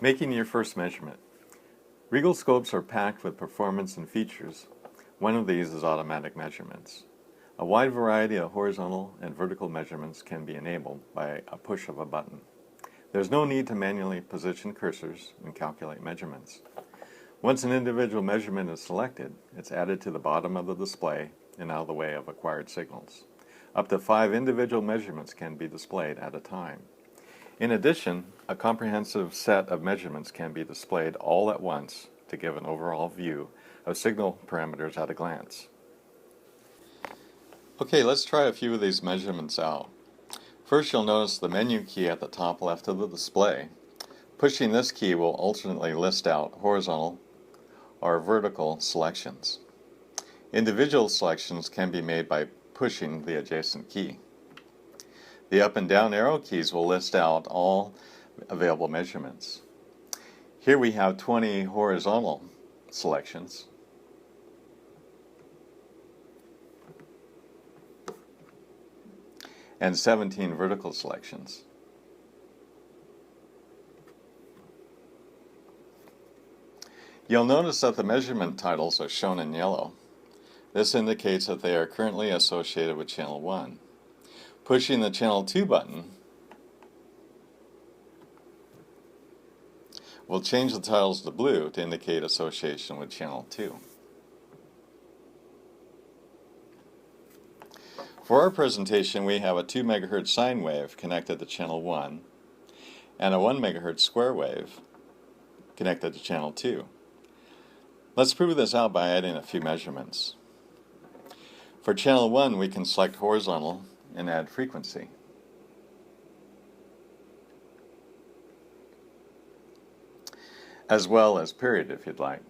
Making your first measurement. Regal scopes are packed with performance and features. One of these is automatic measurements. A wide variety of horizontal and vertical measurements can be enabled by a push of a button. There's no need to manually position cursors and calculate measurements. Once an individual measurement is selected, it's added to the bottom of the display and out of the way of acquired signals. Up to 5 individual measurements can be displayed at a time. In addition, a comprehensive set of measurements can be displayed all at once to give an overall view of signal parameters at a glance. Okay, let's try a few of these measurements out. First, you'll notice the menu key at the top left of the display. Pushing this key will alternately list out horizontal or vertical selections. Individual selections can be made by pushing the adjacent key. The up and down arrow keys will list out all available measurements. Here we have 20 horizontal selections. And 17 vertical selections. You'll notice that the measurement titles are shown in yellow. This indicates that they are currently associated with Channel 1. Pushing the Channel 2 button will change the titles to blue to indicate association with Channel 2. For our presentation, we have a 2 MHz sine wave connected to Channel 1 and a 1 MHz square wave connected to Channel 2. Let's prove this out by adding a few measurements. For Channel 1, we can select horizontal and add frequency. As well as period if you'd like.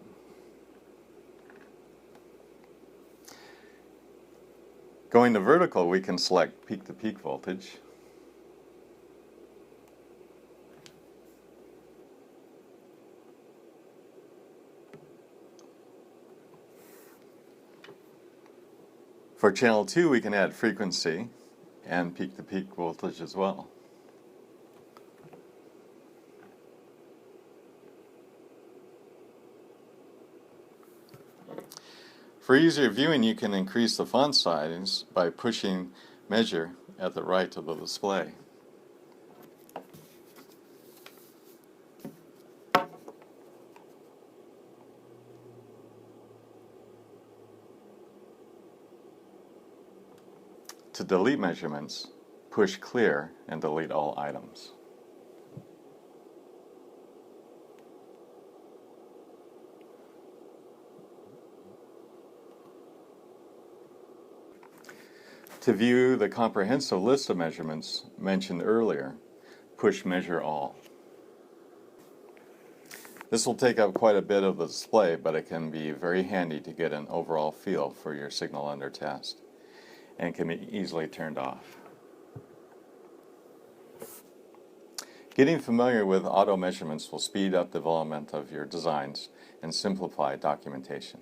Going to vertical, we can select peak-to-peak voltage. For Channel 2, we can add frequency and peak-to-peak voltage as well. For easier viewing, you can increase the font size by pushing Measure at the right of the display. To delete measurements, push Clear and delete all items. To view the comprehensive list of measurements mentioned earlier, push Measure All. This will take up quite a bit of the display, but it can be very handy to get an overall feel for your signal under test, and can be easily turned off. Getting familiar with auto measurements will speed up development of your designs and simplify documentation.